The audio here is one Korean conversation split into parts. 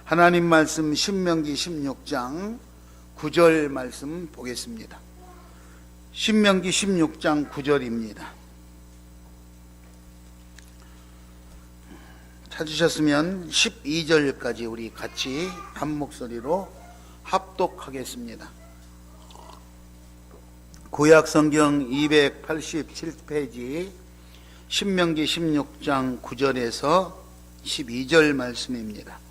하나님 말씀 신명기 16장 9절 말씀 보겠습니다. 신명기 16장 9절입니다. 찾으셨으면 12절까지 우리 같이 한 목소리로 합독하겠습니다. 구약 성경 287페이지 신명기 16장 9절에서 12절 말씀입니다.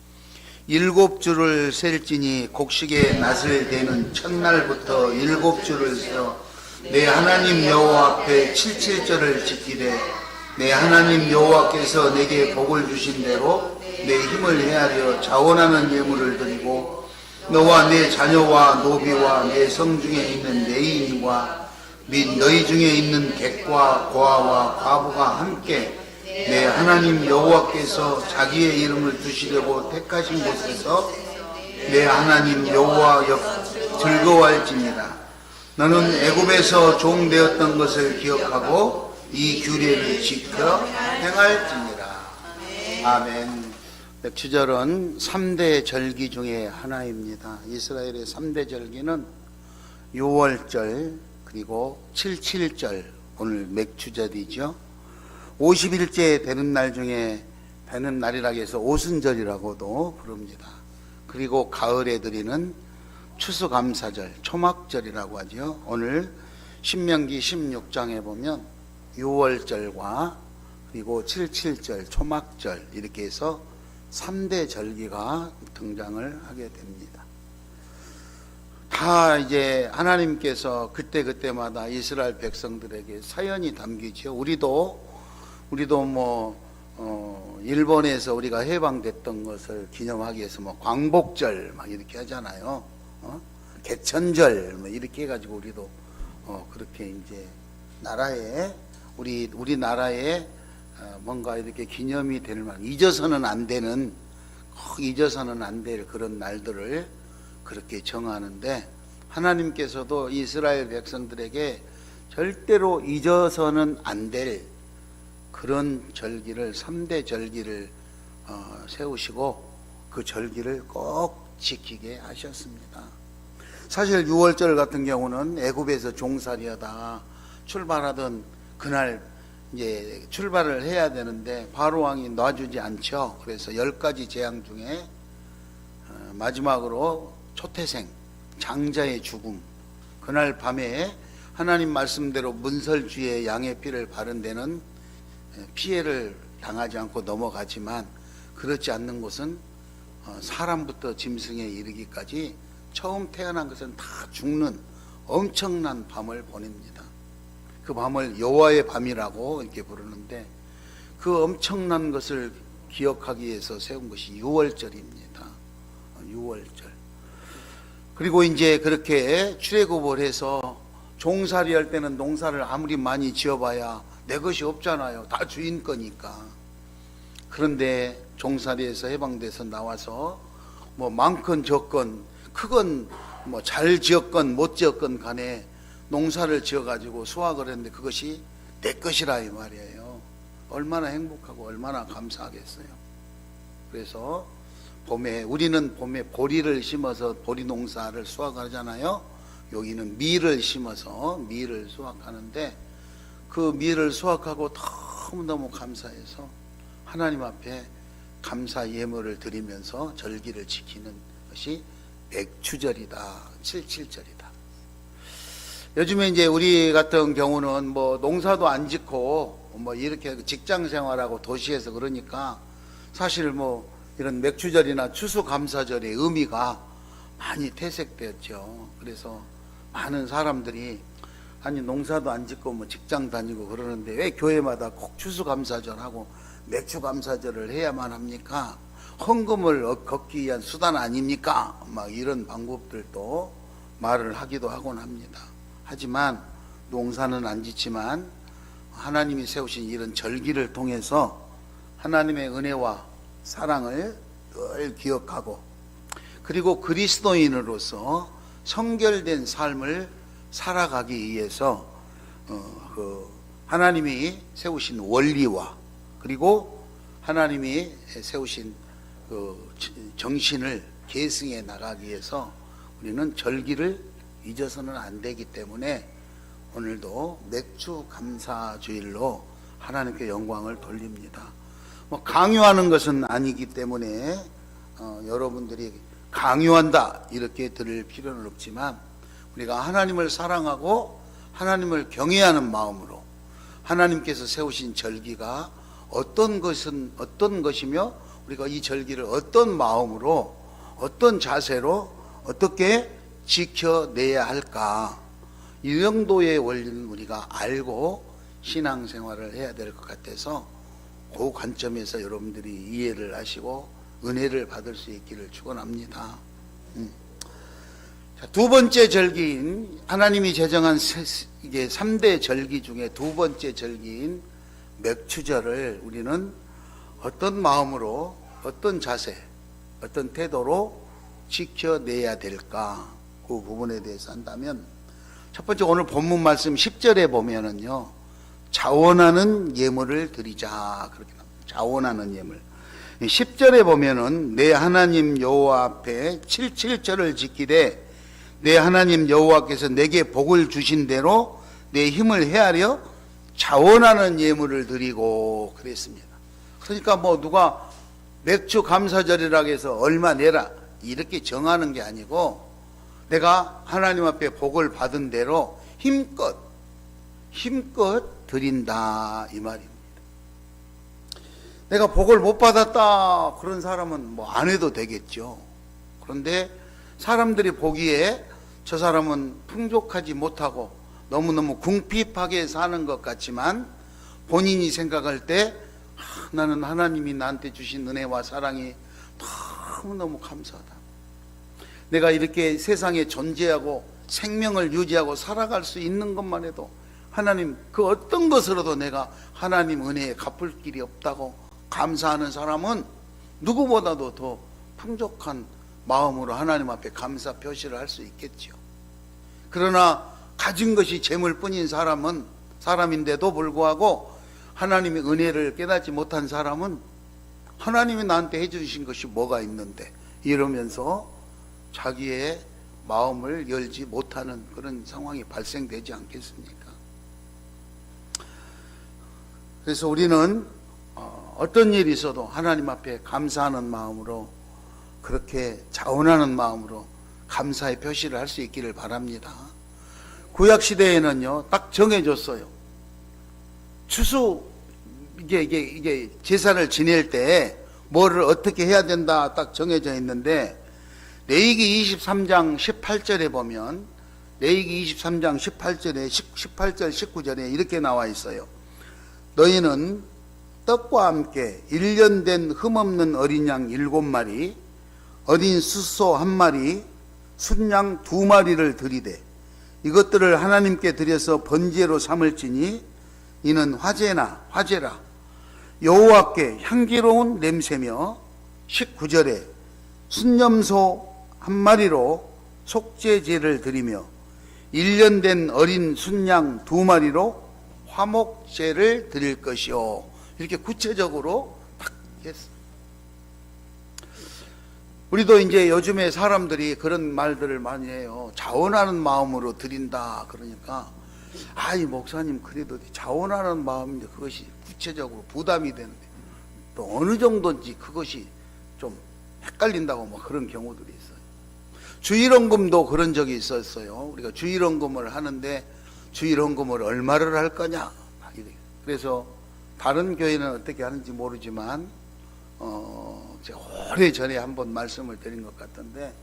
7주를 셀지니 곡식의 낫을 대는 첫날부터 7주를 세어 내 하나님 여호와 앞에 77절을 지키되 내 하나님 여호와께서 내게 복을 주신 대로 내 힘을 헤아려 자원하는 예물을 드리고 너와 내 자녀와 노비와 내 성 중에 있는 내 인과 및 너희 중에 있는 객과 고아와 과부가 함께 내 하나님 여호와께서 자기의 이름을 두시려고 택하신 곳에서 내 하나님 여호와 옆 즐거워할지니라. 너는 애굽에서 종 되었던 것을 기억하고 이 규례를 지켜 행할지니라. 아멘. 맥추절은 3대 절기 중에 하나입니다. 이스라엘의 3대 절기는 6월절 그리고 77절, 오늘 맥추절이죠. 50일째 되는 날 중에 되는 날이라고 해서 오순절이라고도 부릅니다. 그리고 가을에 드리는 추수감사절, 초막절이라고 하죠. 오늘 신명기 16장에 보면 6월절과 그리고 77절, 초막절 이렇게 해서 3대 절기가 등장을 하게 됩니다. 다 이제 하나님께서 그때마다 이스라엘 백성들에게 사연이 담기죠. 우리도 일본에서 우리가 해방됐던 것을 기념하기 위해서 광복절 막 이렇게 하잖아요. 개천절 이렇게 해가지고 우리도 그렇게 이제 나라에 우리나라에 뭔가 이렇게 기념이 될 만 잊어서는 안 되는 잊어서는 안 될 그런 날들을 그렇게 정하는데 하나님께서도 이스라엘 백성들에게 절대로 잊어서는 안 될 그런 절기를 3대 절기를 세우시고 그 절기를 꼭 지키게 하셨습니다. 사실 6월절 같은 경우는 애굽에서 종살이하다 출발하던 그날 이제 출발을 해야 되는데 바로 왕이 놔주지 않죠. 그래서 10가지 재앙 중에 마지막으로 초태생 장자의 죽음, 그날 밤에 하나님 말씀대로 문설주에 양의 피를 바른 데는 피해를 당하지 않고 넘어가지만 그렇지 않는 곳은 사람부터 짐승에 이르기까지 처음 태어난 것은 다 죽는 엄청난 밤을 보냅니다. 그 밤을 여호와의 밤이라고 이렇게 부르는데 그 엄청난 것을 기억하기 위해서 세운 것이 6월절입니다. 6월절. 그리고 이제 그렇게 출애굽을 해서 종살이 할 때는 농사를 아무리 많이 지어봐야 내 것이 없잖아요. 다 주인 거니까. 그런데 종살이에서 해방돼서 나와서 많건 적건 크건 잘 지었건 못 지었건 간에 농사를 지어가지고 수확을 했는데 그것이 내 것이라 이 말이에요. 얼마나 행복하고 얼마나 감사하겠어요. 그래서 우리는 봄에 보리를 심어서 보리 농사를 수확하잖아요. 여기는 밀을 심어서 밀을 수확하는데 그 밀을 수확하고 너무너무 감사해서 하나님 앞에 감사 예물을 드리면서 절기를 지키는 것이 맥추절이다, 77절이다. 요즘에 이제 우리 같은 경우는 농사도 안 짓고 이렇게 직장 생활하고 도시에서 그러니까 사실 이런 맥추절이나 추수감사절의 의미가 많이 퇴색되었죠. 그래서 많은 사람들이 아니 농사도 안 짓고 직장 다니고 그러는데 왜 교회마다 꼭 추수감사절하고 맥추감사절을 해야만 합니까? 헌금을 걷기 위한 수단 아닙니까? 이런 방법들도 말을 하기도 하곤 합니다. 하지만 농사는 안 짓지만 하나님이 세우신 이런 절기를 통해서 하나님의 은혜와 사랑을 늘 기억하고 그리고 그리스도인으로서 성결된 삶을 살아가기 위해서 하나님이 세우신 원리와 그리고 하나님이 세우신 정신을 계승해 나가기 위해서 우리는 절기를 잊어서는 안 되기 때문에 오늘도 맥주 감사 주일로 하나님께 영광을 돌립니다. 뭐 강요하는 것은 아니기 때문에 여러분들이 강요한다 이렇게 들을 필요는 없지만 우리가 하나님을 사랑하고 하나님을 경외하는 마음으로 하나님께서 세우신 절기가 어떤 것이며 우리가 이 절기를 어떤 마음으로 어떤 자세로 어떻게 지켜내야 할까, 이 정도의 원리는 우리가 알고 신앙생활을 해야 될 것 같아서 그 관점에서 여러분들이 이해를 하시고 은혜를 받을 수 있기를 축원합니다. 두 번째 절기인, 하나님이 제정한 이게 3대 절기 중에 두 번째 절기인 맥추절을 우리는 어떤 마음으로, 어떤 자세, 어떤 태도로 지켜내야 될까, 그 부분에 대해서 한다면, 첫 번째 오늘 본문 말씀 10절에 보면은요, 자원하는 예물을 드리자 그렇게 나옵니다. 자원하는 예물. 10절에 보면은 내 하나님 여호와 앞에 77절을 지키되 내 하나님 여호와께서 내게 복을 주신 대로 내 힘을 헤아려 자원하는 예물을 드리고 그랬습니다. 그러니까 뭐 누가 맥주 감사절이라고 해서 얼마 내라 이렇게 정하는 게 아니고 내가 하나님 앞에 복을 받은 대로 힘껏 드린다 이 말입니다. 내가 복을 못 받았다 그런 사람은 뭐 안 해도 되겠죠. 그런데 사람들이 보기에 저 사람은 풍족하지 못하고 너무너무 궁핍하게 사는 것 같지만 본인이 생각할 때 나는 하나님이 나한테 주신 은혜와 사랑이 너무너무 감사하다. 내가 이렇게 세상에 존재하고 생명을 유지하고 살아갈 수 있는 것만 해도 하나님 그 어떤 것으로도 내가 하나님 은혜에 갚을 길이 없다고 감사하는 사람은 누구보다도 더 풍족한 마음으로 하나님 앞에 감사 표시를 할 수 있겠죠. 그러나 가진 것이 재물뿐인 사람인데도 불구하고 하나님의 은혜를 깨닫지 못한 사람은 하나님이 나한테 해주신 것이 뭐가 있는데 이러면서 자기의 마음을 열지 못하는 그런 상황이 발생되지 않겠습니까? 그래서 우리는 어떤 일이 있어도 하나님 앞에 감사하는 마음으로, 그렇게 자원하는 마음으로 감사의 표시를 할 수 있기를 바랍니다. 구약시대에는요 딱 정해졌어요. 추수 이게 제사를 지낼 때 뭐를 어떻게 해야 된다 딱 정해져 있는데, 레위기 23장 18절에 보면, 레위기 23장 18절에 18절 19절에 이렇게 나와 있어요. 너희는 떡과 함께 1년 된 흠없는 어린 양 7마리, 어린 숫소 1마리, 순양 2마리를 드리되 이것들을 하나님께 드려서 번제로 삼을지니 이는 화제라 여호와께 향기로운 냄새며, 19절에 순염소 1마리로 속죄제를 드리며 1년 된 어린 순양 2마리로 화목제를 드릴 것이요. 이렇게 구체적으로 딱 했어요. 우리도 이제 요즘에 사람들이 그런 말들을 많이 해요. 자원하는 마음으로 드린다 그러니까 이 목사님 그래도 자원하는 마음인데 그것이 구체적으로 부담이 되는데 또 어느 정도인지 그것이 좀 헷갈린다고 뭐 그런 경우들이 있어요. 주일헌금도 그런 적이 있었어요. 우리가 주일헌금을 하는데 주일헌금을 얼마를 할 거냐. 그래서 다른 교회는 어떻게 하는지 모르지만 제가 오래전에 한번 말씀을 드린 것 같은데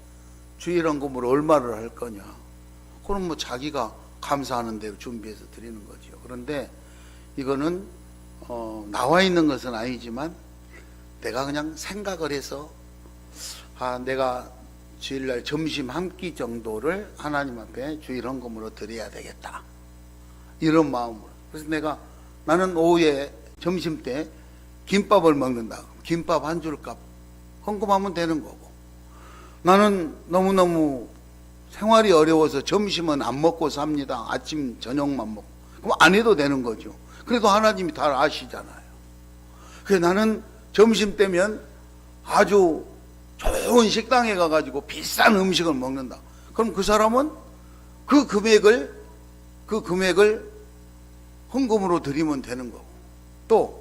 주일헌금을 얼마를 할 거냐. 그럼 뭐 자기가 감사하는 대로 준비해서 드리는 거죠. 그런데 이거는 나와 있는 것은 아니지만 내가 그냥 생각을 해서 내가 주일날 점심 한 끼 정도를 하나님 앞에 주일헌금으로 드려야 되겠다 이런 마음으로. 그래서 나는 오후에 점심 때 김밥을 먹는다. 김밥 한 줄 값 헌금하면 되는 거고, 나는 너무너무 생활이 어려워서 점심은 안 먹고 삽니다. 아침 저녁만 먹고. 그럼 안 해도 되는 거죠. 그래도 하나님이 다 아시잖아요. 그래서 나는 점심 때면 아주 좋은 식당에 가가지고 비싼 음식을 먹는다. 그럼 그 사람은 그 금액을 헌금으로 드리면 되는 거고, 또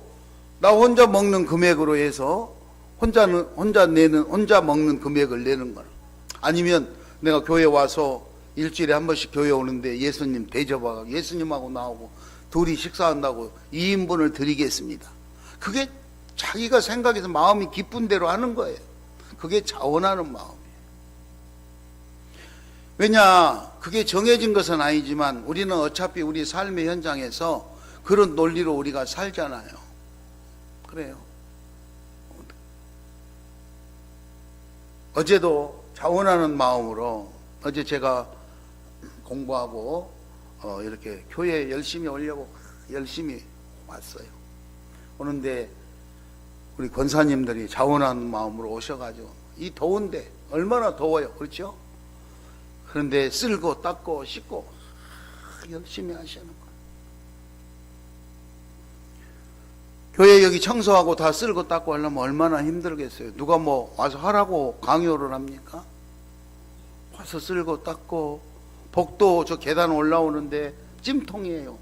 나 혼자 먹는 금액으로 해서 혼자 먹는 금액을 내는 거나, 아니면 내가 교회 와서 일주일에 한 번씩 교회 오는데 예수님 대접하고 예수님하고 나오고 둘이 식사한다고 2인분을 드리겠습니다. 그게 자기가 생각해서 마음이 기쁜 대로 하는 거예요. 그게 자원하는 마음이에요. 왜냐, 그게 정해진 것은 아니지만 우리는 어차피 우리 삶의 현장에서 그런 논리로 우리가 살잖아요. 그래요. 어제도 자원하는 마음으로, 어제 제가 공부하고 이렇게 교회 열심히 오려고 열심히 왔어요. 오는데 우리 권사님들이 자원하는 마음으로 오셔가지고, 이 더운데 얼마나 더워요, 그렇죠? 그런데 쓸고 닦고 씻고 열심히 하시는 거예요. 교회 여기 청소하고 다 쓸고 닦고 하려면 얼마나 힘들겠어요. 누가 뭐 와서 하라고 강요를 합니까? 와서 쓸고 닦고, 복도 저 계단 올라오는데 찜통이에요.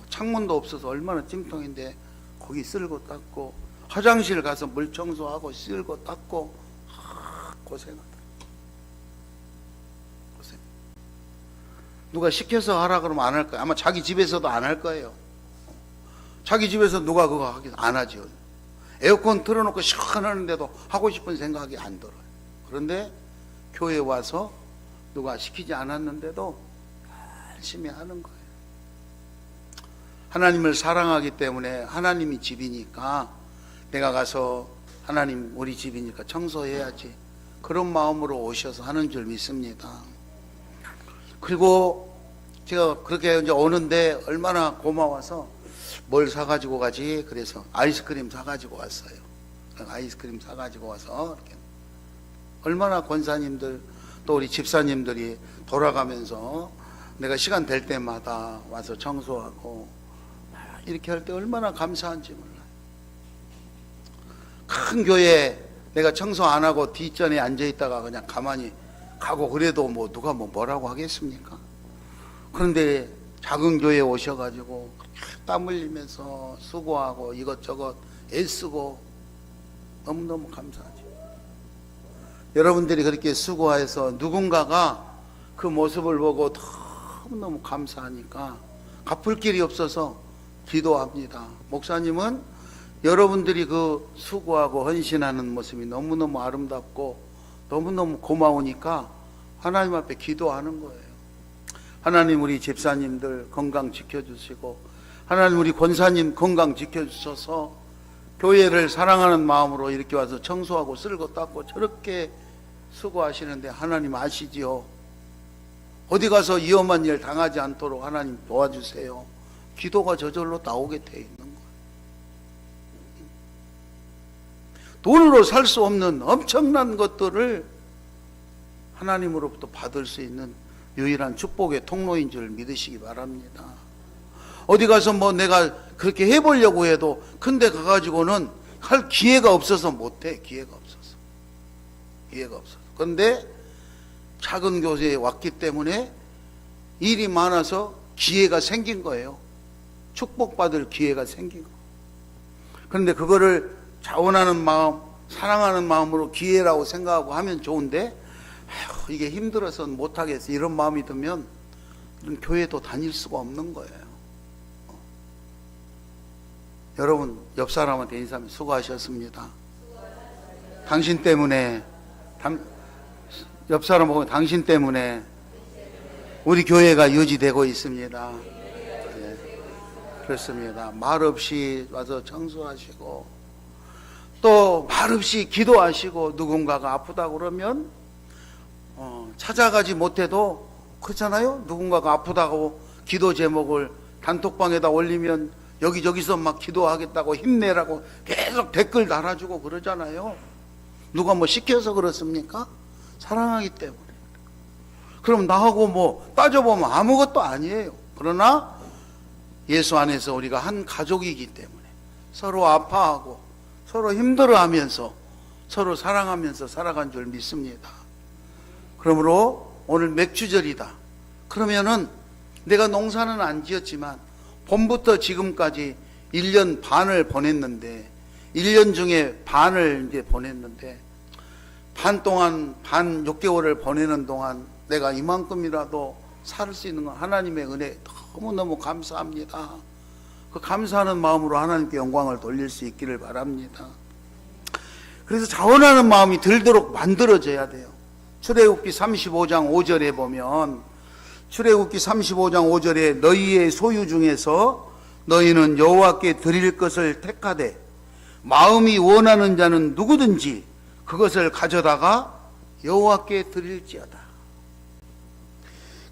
창문도 없어서 얼마나 찜통인데 거기 쓸고 닦고, 화장실 가서 물 청소하고 쓸고 닦고, 고생하다. 고생. 누가 시켜서 하라 그러면 안 할 거예요. 아마 자기 집에서도 안 할 거예요. 자기 집에서 누가 그거 안 하죠. 에어컨 틀어놓고 시원하는데도 하고 싶은 생각이 안 들어요. 그런데 교회 와서 누가 시키지 않았는데도 열심히 하는 거예요. 하나님을 사랑하기 때문에, 하나님이 집이니까 내가 가서 하나님 우리 집이니까 청소해야지, 그런 마음으로 오셔서 하는 줄 믿습니다. 그리고 제가 그렇게 이제 오는데 얼마나 고마워서 뭘 사가지고 가지? 그래서 아이스크림 사가지고 왔어요. 아이스크림 사가지고 와서 이렇게, 얼마나 권사님들 또 우리 집사님들이 돌아가면서 내가 시간 될 때마다 와서 청소하고 이렇게 할 때 얼마나 감사한지 몰라요. 큰 교회 내가 청소 안 하고 뒷전에 앉아있다가 그냥 가만히 가고 그래도 뭐 누가 뭐라고 하겠습니까? 그런데 작은 교회에 오셔가지고 땀 흘리면서 수고하고 이것저것 애쓰고 너무너무 감사하죠. 여러분들이 그렇게 수고해서 누군가가 그 모습을 보고 너무너무 감사하니까 갚을 길이 없어서 기도합니다. 목사님은 여러분들이 그 수고하고 헌신하는 모습이 너무너무 아름답고 너무너무 고마우니까 하나님 앞에 기도하는 거예요. 하나님 우리 집사님들 건강 지켜주시고, 하나님 우리 권사님 건강 지켜주셔서 교회를 사랑하는 마음으로 이렇게 와서 청소하고 쓸고 닦고 저렇게 수고하시는데 하나님 아시지요? 어디 가서 위험한 일 당하지 않도록 하나님 도와주세요. 기도가 저절로 나오게 돼 있는 거예요. 돈으로 살 수 없는 엄청난 것들을 하나님으로부터 받을 수 있는 유일한 축복의 통로인 줄 믿으시기 바랍니다. 어디 가서 뭐 내가 그렇게 해보려고 해도 근데 가가지고는 할 기회가 없어서 못해. 기회가 없어서. 그런데 작은 교회에 왔기 때문에 일이 많아서 기회가 생긴 거예요. 축복받을 기회가 생긴 거예요. 그런데 그거를 자원하는 마음, 사랑하는 마음으로 기회라고 생각하고 하면 좋은데, 이게 힘들어서 못하겠어 이런 마음이 들면 이런 교회도 다닐 수가 없는 거예요. 여러분 옆 사람한테 인사하면 수고하셨습니다. 당신 때문에, 옆 사람 보고 당신 때문에 우리 교회가 유지되고 있습니다. 네, 그렇습니다. 말 없이 와서 청소하시고 또 말 없이 기도하시고, 누군가가 아프다고 그러면 찾아가지 못해도 그렇잖아요. 누군가가 아프다고 기도 제목을 단톡방에다 올리면 여기저기서 막 기도하겠다고 힘내라고 계속 댓글 달아주고 그러잖아요. 누가 뭐 시켜서 그렇습니까? 사랑하기 때문에. 그럼 나하고 뭐 따져보면 아무것도 아니에요. 그러나 예수 안에서 우리가 한 가족이기 때문에 서로 아파하고 서로 힘들어하면서 서로 사랑하면서 살아간 줄 믿습니다. 그러므로 오늘 맥주절이다. 그러면은 내가 농사는 안 지었지만 봄부터 지금까지 1년 반을 보냈는데 1년 중에 반을 이제 보냈는데 반 동안 반 6개월을 보내는 동안 내가 이만큼이라도 살 수 있는 건 하나님의 은혜 너무너무 감사합니다. 그 감사하는 마음으로 하나님께 영광을 돌릴 수 있기를 바랍니다. 그래서 자원하는 마음이 들도록 만들어져야 돼요. 출애굽기 35장 5절에 보면 출애굽기 35장 5절에 너희의 소유 중에서 너희는 여호와께 드릴 것을 택하되 마음이 원하는 자는 누구든지 그것을 가져다가 여호와께 드릴지어다.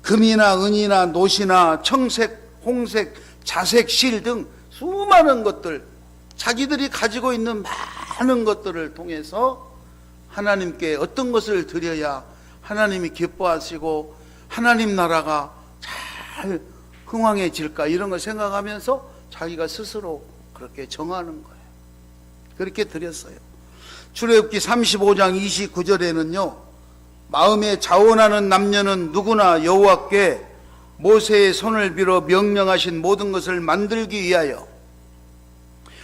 금이나 은이나 노시나 청색, 홍색, 자색, 실 등 수많은 것들, 자기들이 가지고 있는 많은 것들을 통해서 하나님께 어떤 것을 드려야 하나님이 기뻐하시고 하나님 나라가 잘 흥왕해질까, 이런 걸 생각하면서 자기가 스스로 그렇게 정하는 거예요. 그렇게 드렸어요. 출애굽기 35장 29절에는요 마음에 자원하는 남녀는 누구나 여호와께 모세의 손을 빌어 명령하신 모든 것을 만들기 위하여,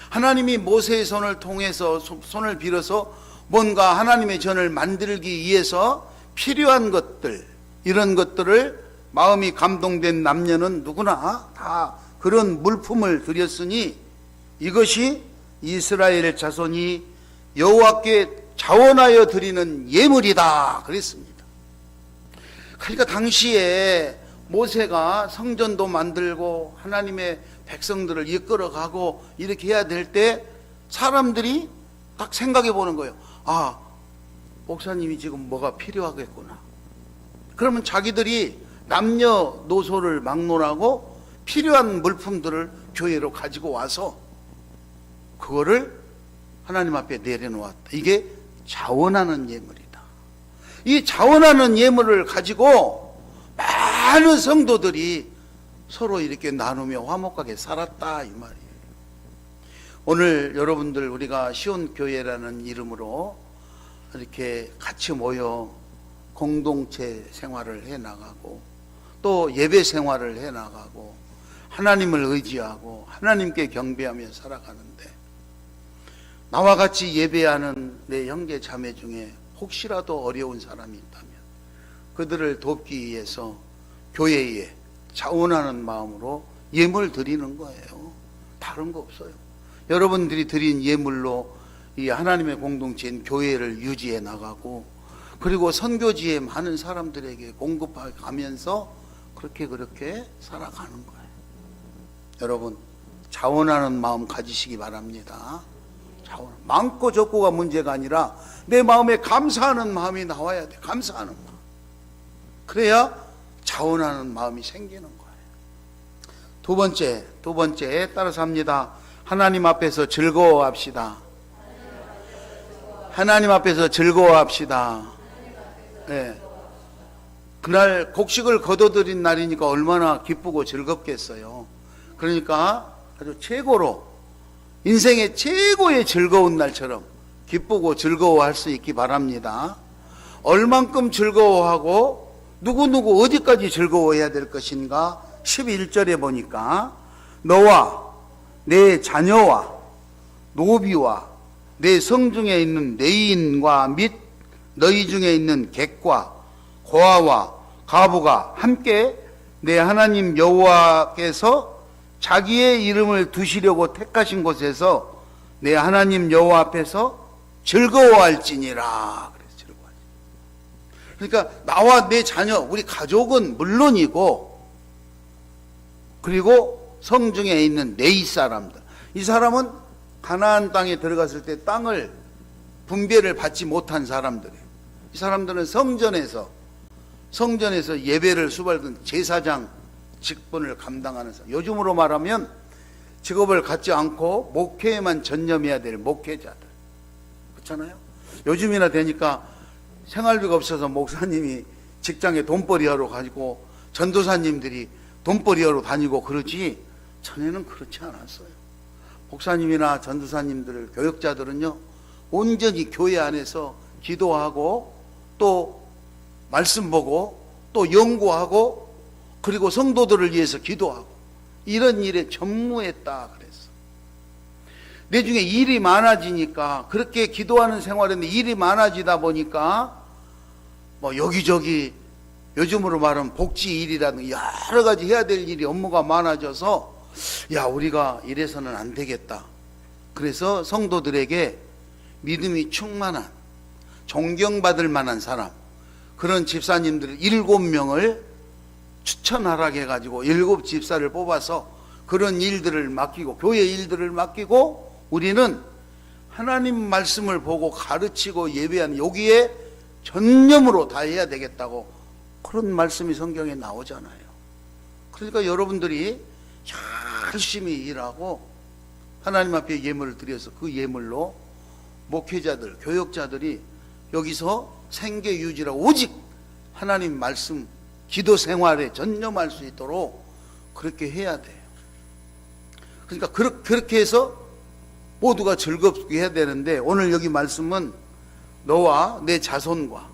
하나님이 모세의 손을 통해서 손을 빌어서 뭔가 하나님의 전을 만들기 위해서 필요한 것들, 이런 것들을 마음이 감동된 남녀는 누구나 다 그런 물품을 드렸으니 이것이 이스라엘 자손이 여호와께 자원하여 드리는 예물이다 그랬습니다. 그러니까 당시에 모세가 성전도 만들고 하나님의 백성들을 이끌어가고 이렇게 해야 될 때 사람들이 딱 생각해 보는 거예요. 아, 목사님이 지금 뭐가 필요하겠구나. 그러면 자기들이 남녀노소를 막론하고 필요한 물품들을 교회로 가지고 와서 그거를 하나님 앞에 내려놓았다. 이게 자원하는 예물이다. 이 자원하는 예물을 가지고 많은 성도들이 서로 이렇게 나누며 화목하게 살았다, 이 말이에요. 오늘 여러분들 우리가 시온교회라는 이름으로 이렇게 같이 모여 공동체 생활을 해나가고 또 예배 생활을 해나가고 하나님을 의지하고 하나님께 경배하며 살아가는데, 나와 같이 예배하는 내 형제 자매 중에 혹시라도 어려운 사람이 있다면 그들을 돕기 위해서 교회에 자원하는 마음으로 예물 드리는 거예요. 다른 거 없어요. 여러분들이 드린 예물로 이 하나님의 공동체인 교회를 유지해 나가고, 그리고 선교지에 많은 사람들에게 공급해 가면서 그렇게 살아가는 거예요. 여러분, 자원하는 마음 가지시기 바랍니다. 자원, 많고 적고가 문제가 아니라 내 마음에 감사하는 마음이 나와야 돼. 감사하는 마음. 그래야 자원하는 마음이 생기는 거예요. 두 번째 따라서 합니다. 하나님 앞에서 즐거워합시다. 하나님 앞에서 즐거워합시다. 네. 그날 곡식을 거둬들인 날이니까 얼마나 기쁘고 즐겁겠어요. 그러니까 아주 최고로, 인생의 최고의 즐거운 날처럼 기쁘고 즐거워할 수 있기 바랍니다. 얼만큼 즐거워하고 누구누구 어디까지 즐거워해야 될 것인가? 11절에 보니까 너와 내 자녀와 노비와 내 성중에 있는 내인과 및 너희 중에 있는 객과 고아와 가부가 함께 내 하나님 여호와께서 자기의 이름을 두시려고 택하신 곳에서 내 하나님 여호와 앞에서 즐거워할지니라. 그래서 즐거워할지니라. 그러니까 나와 내 자녀, 우리 가족은 물론이고, 그리고 성중에 있는 네이 사람들, 이 사람은 가나안 땅에 들어갔을 때 땅을 분배를 받지 못한 사람들이에요. 이 사람들은 성전에서 예배를 수발던 제사장 직분을 감당하는 사람, 요즘으로 말하면 직업을 갖지 않고 목회에만 전념해야 될 목회자들, 그렇잖아요. 요즘이나 되니까 생활비가 없어서 목사님이 직장에 돈벌이하러 가지고 전도사님들이 돈벌이하러 다니고 그러지, 전에는 그렇지 않았어요. 목사님이나 전도사님들, 교역자들은요 온전히 교회 안에서 기도하고 또 말씀 보고 또 연구하고 그리고 성도들을 위해서 기도하고 이런 일에 전무했다 그랬어. 내중에 일이 많아지니까 그렇게 기도하는 생활인데 일이 많아지다 보니까 뭐 여기저기 요즘으로 말하면 복지 일이라든가 여러 가지 해야 될 일이 업무가 많아져서 야 우리가 이래서는 안 되겠다. 그래서 성도들에게 믿음이 충만한 존경받을 만한 사람 그런 집사님들 7명을 추천하라고 해가지고 7 집사를 뽑아서 그런 일들을 맡기고 교회 일들을 맡기고 우리는 하나님 말씀을 보고 가르치고 예배하는 여기에 전념으로 다 해야 되겠다고 그런 말씀이 성경에 나오잖아요. 그러니까 여러분들이 열심히 일하고 하나님 앞에 예물을 드려서 그 예물로 목회자들, 교역자들이 여기서 생계 유지라고 오직 하나님 말씀, 기도 생활에 전념할 수 있도록 그렇게 해야 돼요. 그러니까 그렇게 해서 모두가 즐겁게 해야 되는데 오늘 여기 말씀은 너와 내 자손과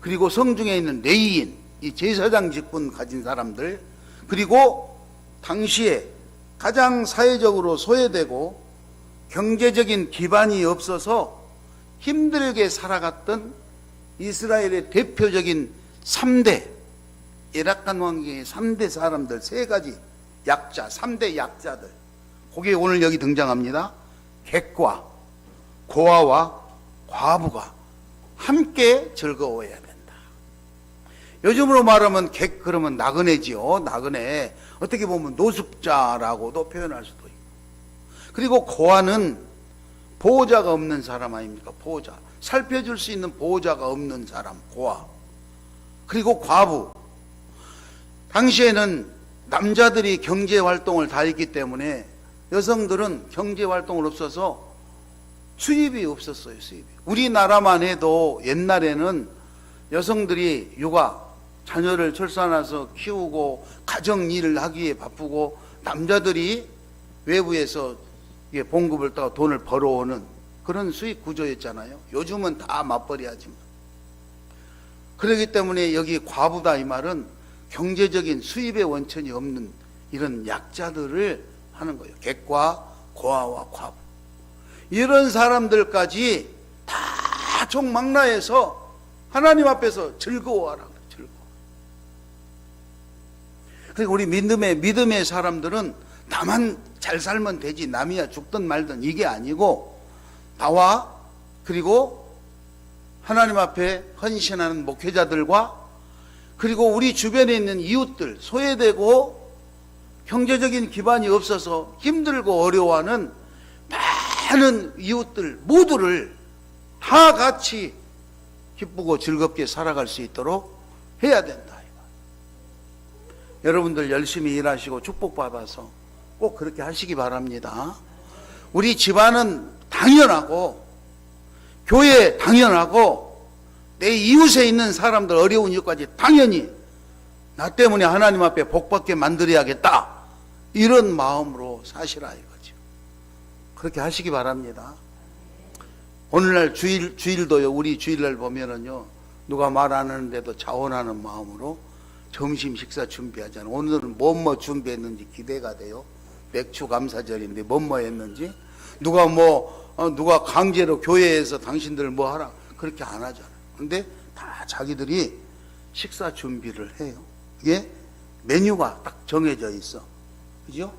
그리고 성중에 있는 레위인, 이 제사장 직분 가진 사람들 그리고 당시에 가장 사회적으로 소외되고 경제적인 기반이 없어서 힘들게 살아갔던 이스라엘의 대표적인 3대 에락간 왕국의 3대 사람들 3가지 약자 3대 약자들 그게 오늘 여기 등장합니다. 객과 고아와 과부가 함께 즐거워해야 된다. 요즘으로 말하면 객 그러면 나그네지요. 나그네 어떻게 보면 노숙자라고도 표현할 수도 있고 그리고 고아는 보호자가 없는 사람 아닙니까? 보호자 살펴줄 수 있는 보호자가 없는 사람 고아 그리고 과부 당시에는 남자들이 경제활동을 다 했기 때문에 여성들은 경제활동을 없어서 수입이 없었어요. 수입이. 우리나라만 해도 옛날에는 여성들이 육아 자녀를 출산해서 키우고 가정일을 하기에 바쁘고 남자들이 외부에서 봉급을 따고 돈을 벌어오는 그런 수익 구조였잖아요. 요즘은 다 맞벌이 하지만 그렇기 때문에 여기 과부다 이 말은 경제적인 수입의 원천이 없는 이런 약자들을 하는 거예요. 객과 고아와 과부 이런 사람들까지 다 총망라해서 하나님 앞에서 즐거워하라 그래요. 즐거워. 그러니까 우리 믿음의 사람들은 나만 잘 살면 되지 남이야 죽든 말든 이게 아니고 나와 그리고 하나님 앞에 헌신하는 목회자들과 그리고 우리 주변에 있는 이웃들 소외되고 경제적인 기반이 없어서 힘들고 어려워하는 많은 이웃들 모두를 다 같이 기쁘고 즐겁게 살아갈 수 있도록 해야 된다. 여러분들 열심히 일하시고 축복받아서 꼭 그렇게 하시기 바랍니다. 우리 집안은 당연하고 교회 당연하고 내 이웃에 있는 사람들 어려운 이웃까지 당연히 나 때문에 하나님 앞에 복받게 만들어야겠다 이런 마음으로 사시라 이거죠. 그렇게 하시기 바랍니다. 오늘날 주일도요 우리 주일날 보면은요 누가 말 안 하는데도 자원하는 마음으로 점심 식사 준비하잖아요. 오늘은 뭐뭐 준비했는지 기대가 돼요. 맥주 감사절인데 뭐뭐 했는지 누가 강제로 교회에서 당신들 뭐 하라 그렇게 안 하잖아요. 근데 다 자기들이 식사 준비를 해요. 이게 메뉴가 딱 정해져 있어. 그죠?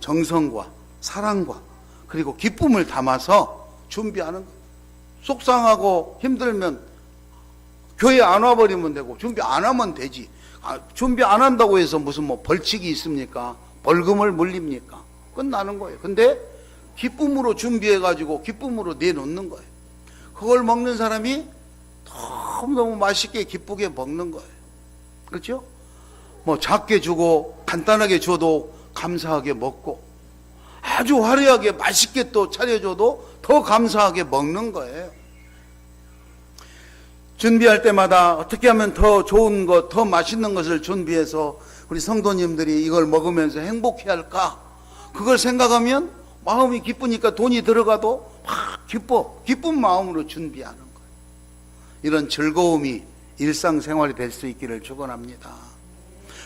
정성과 사랑과 그리고 기쁨을 담아서 준비하는 거예요. 속상하고 힘들면 교회 안 와버리면 되고 준비 안 하면 되지. 준비 안 한다고 해서 무슨 뭐 벌칙이 있습니까? 벌금을 물립니까? 끝나는 거예요. 근데 기쁨으로 준비해가지고 기쁨으로 내놓는 거예요. 그걸 먹는 사람이 너무너무 맛있게 기쁘게 먹는 거예요. 그렇죠? 뭐 작게 주고 간단하게 줘도 감사하게 먹고 아주 화려하게 맛있게 또 차려줘도 더 감사하게 먹는 거예요. 준비할 때마다 어떻게 하면 더 좋은 것, 더 맛있는 것을 준비해서 우리 성도님들이 이걸 먹으면서 행복해 할까? 그걸 생각하면 마음이 기쁘니까 돈이 들어가도 막 기쁜 마음으로 준비하는 거예요. 이런 즐거움이 일상생활이 될 수 있기를 축원합니다.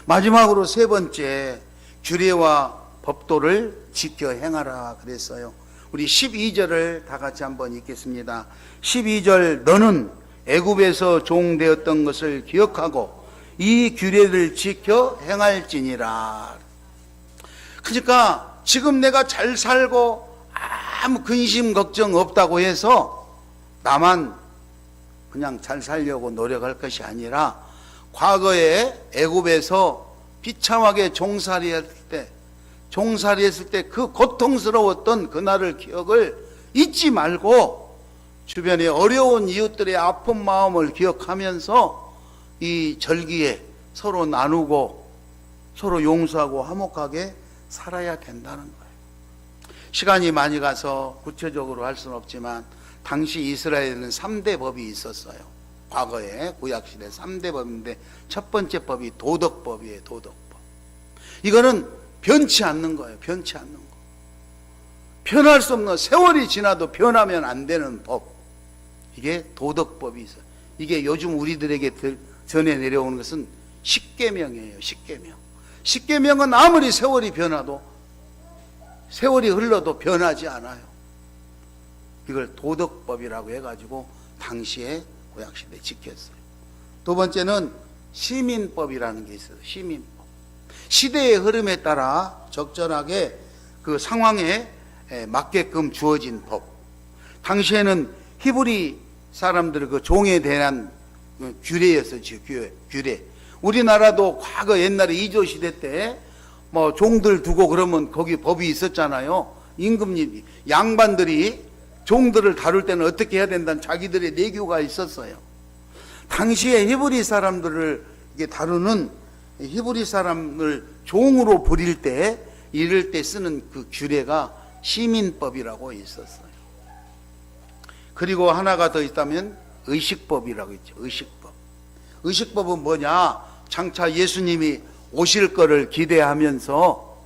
마지막으로 세 번째, 규례와 법도를 지켜 행하라 그랬어요. 우리 12절을 다 같이 한번 읽겠습니다. 12절, 너는 애굽에서 종되었던 것을 기억하고 이 규례를 지켜 행할지니라. 그러니까 지금 내가 잘 살고 아무 근심 걱정 없다고 해서 나만 그냥 잘 살려고 노력할 것이 아니라 과거에 애굽에서 비참하게 종살이했을 때 그 고통스러웠던 그날을 기억을 잊지 말고 주변에 어려운 이웃들의 아픈 마음을 기억하면서 이 절기에 서로 나누고 서로 용서하고 화목하게 살아야 된다는 거예요. 시간이 많이 가서 구체적으로 할 수는 없지만 당시 이스라엘에는 3대 법이 있었어요. 과거에 구약시대 3대 법인데 첫 번째 법이 도덕법이에요. 도덕법. 이거는 변치 않는 거예요. 변치 않는 거. 변할 수 없는, 세월이 지나도 변하면 안 되는 법. 이게 도덕법이 있어요. 이게 요즘 우리들에게 전해 내려오는 것은 십계명이에요. 십계명. 십계명은 아무리 세월이 흘러도 변하지 않아요. 이걸 도덕법이라고 해가지고 당시에 구약시대에 지켰어요. 두 번째는 시민법이라는 게 있어요. 시민법. 시대의 흐름에 따라 적절하게 그 상황에 맞게끔 주어진 법. 당시에는 히브리 사람들의 그 종에 대한 규례였어요. 규례. 우리나라도 과거 옛날에 이조 시대 때 뭐 종들 두고 그러면 거기 법이 있었잖아요. 임금님이 양반들이 종들을 다룰 때는 어떻게 해야 된다는 자기들의 내규가 있었어요. 당시에 히브리 사람들을 다루는 히브리 사람을 종으로 부릴 때 이럴 때 쓰는 그 규례가 시민법이라고 있었어요. 그리고 하나가 더 있다면 의식법이라고 있죠. 의식법. 의식법은 뭐냐? 장차 예수님이 오실 거를 기대하면서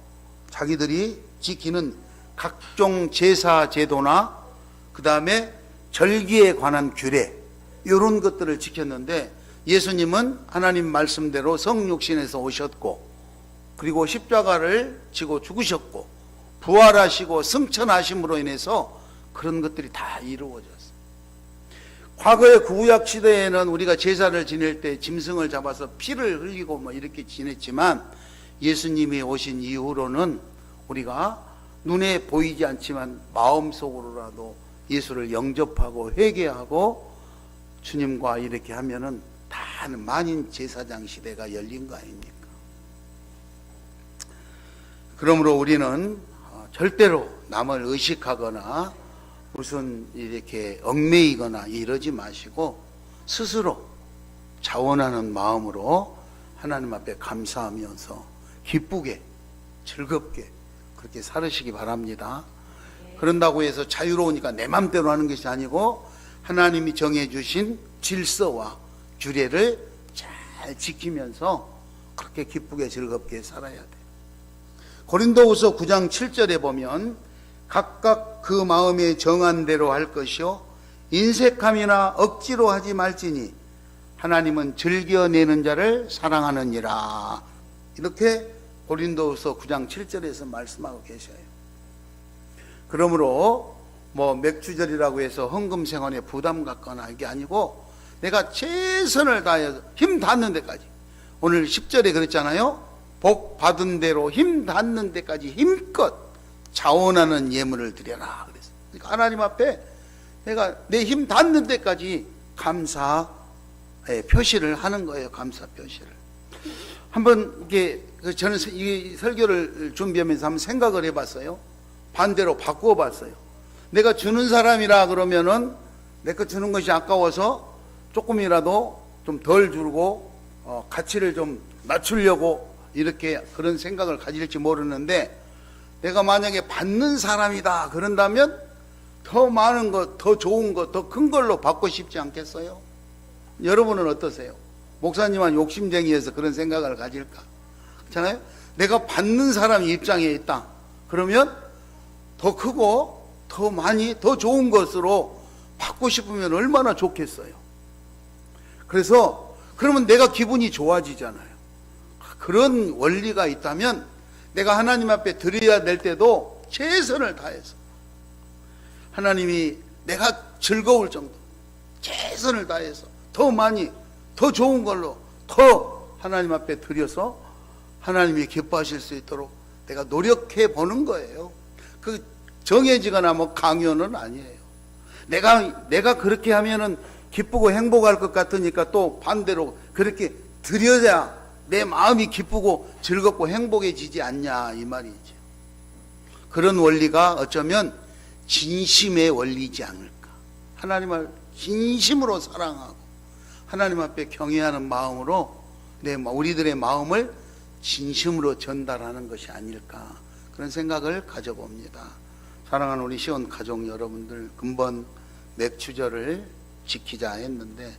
자기들이 지키는 각종 제사 제도나 그 다음에 절기에 관한 규례, 이런 것들을 지켰는데 예수님은 하나님 말씀대로 성육신에서 오셨고 그리고 십자가를 지고 죽으셨고 부활하시고 승천하심으로 인해서 그런 것들이 다 이루어졌어요. 과거의 구약 시대에는 우리가 제사를 지낼 때 짐승을 잡아서 피를 흘리고 뭐 이렇게 지냈지만 예수님이 오신 이후로는 우리가 눈에 보이지 않지만 마음속으로라도 예수를 영접하고 회개하고 주님과 이렇게 하면은 다 만인 제사장 시대가 열린 거 아닙니까? 그러므로 우리는 절대로 남을 의식하거나 무슨 이렇게 얽매이거나 이러지 마시고 스스로 자원하는 마음으로 하나님 앞에 감사하면서 기쁘게 즐겁게 그렇게 살으시기 바랍니다. 그런다고 해서 자유로우니까 내 맘대로 하는 것이 아니고 하나님이 정해주신 질서와 규례를 잘 지키면서 그렇게 기쁘게 즐겁게 살아야 돼요. 고린도후서 9장 7절에 보면 각각 그 마음에 정한 대로 할 것이요 인색함이나 억지로 하지 말지니 하나님은 즐겨내는 자를 사랑하느니라. 이렇게 고린도후서 9장 7절에서 말씀하고 계셔요. 그러므로 뭐 맥주절이라고 해서 헌금 생활에 부담 갖거나 이게 아니고 내가 최선을 다해서 힘 닿는 데까지, 오늘 10절에 그랬잖아요. 복 받은 대로 힘 닿는 데까지 힘껏 자원하는 예물을 드려라 그랬어요. 그러니까 하나님 앞에 내가 내 힘 닿는 데까지 감사 표시를 하는 거예요. 감사 표시를. 한번 이게 저는 이 설교를 준비하면서 한번 생각을 해봤어요. 반대로 바꾸어 봤어요. 내가 주는 사람이라 그러면은 내 거 주는 것이 아까워서 조금이라도 좀 덜 주고 가치를 좀 낮추려고 이렇게 그런 생각을 가질지 모르는데, 내가 만약에 받는 사람이다 그런다면 더 많은 것, 더 좋은 것, 더 큰 걸로 받고 싶지 않겠어요? 여러분은 어떠세요? 목사님은 욕심쟁이에서 그런 생각을 가질까? 그렇잖아요? 내가 받는 사람 입장에 있다 그러면 더 크고 더 많이 더 좋은 것으로 받고 싶으면 얼마나 좋겠어요. 그래서 그러면 내가 기분이 좋아지잖아요. 그런 원리가 있다면 내가 하나님 앞에 드려야 될 때도 최선을 다해서 하나님이 내가 즐거울 정도 최선을 다해서 더 많이 더 좋은 걸로 더 하나님 앞에 드려서 하나님이 기뻐하실 수 있도록 내가 노력해 보는 거예요. 그 정해지거나 뭐 강요는 아니에요. 내가 그렇게 하면은 기쁘고 행복할 것 같으니까 또 반대로 그렇게 드려야 내 마음이 기쁘고 즐겁고 행복해지지 않냐 이 말이죠. 그런 원리가 어쩌면 진심의 원리이지 않을까. 하나님을 진심으로 사랑하고 하나님 앞에 경외하는 마음으로 우리들의 마음을 진심으로 전달하는 것이 아닐까, 그런 생각을 가져봅니다. 사랑하는 우리 시온 가족 여러분들, 금번 맥추절을 지키자 했는데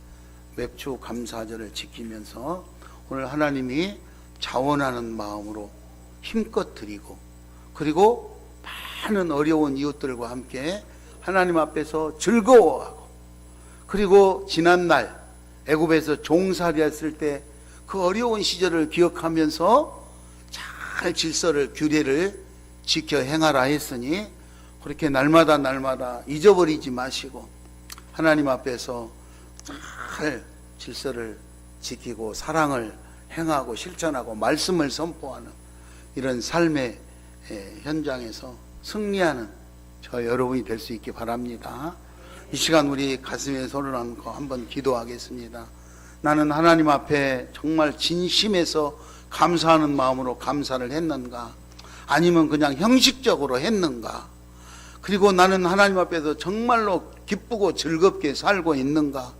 맥추 감사절을 지키면서 오늘 하나님이 자원하는 마음으로 힘껏 드리고, 그리고 많은 어려운 이웃들과 함께 하나님 앞에서 즐거워하고, 그리고 지난날 애굽에서 종살이했을 때 그 어려운 시절을 기억하면서 잘 질서를 규례를 지켜 행하라 했으니 그렇게 날마다 잊어버리지 마시고 하나님 앞에서 잘 질서를 지키고 사랑을 행하고 실천하고 말씀을 선포하는 이런 삶의 현장에서 승리하는 저 여러분이 될 수 있기 바랍니다. 이 시간 우리 가슴에 손을 얹고 한번 기도하겠습니다. 나는 하나님 앞에 정말 진심에서 감사하는 마음으로 감사를 했는가? 아니면 그냥 형식적으로 했는가? 그리고 나는 하나님 앞에서 정말로 기쁘고 즐겁게 살고 있는가?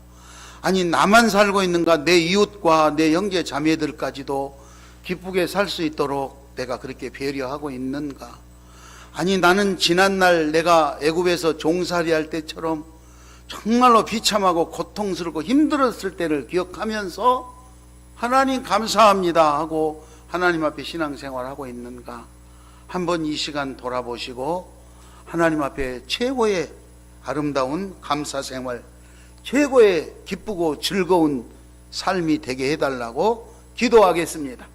아니 나만 살고 있는가? 내 이웃과 내 형제 자매들까지도 기쁘게 살 수 있도록 내가 그렇게 배려하고 있는가? 아니 나는 지난날 내가 애굽에서 종살이 할 때처럼 정말로 비참하고 고통스럽고 힘들었을 때를 기억하면서 하나님 감사합니다 하고 하나님 앞에 신앙생활하고 있는가? 한번 이 시간 돌아보시고 하나님 앞에 최고의 아름다운 감사생활, 최고의 기쁘고 즐거운 삶이 되게 해달라고 기도하겠습니다.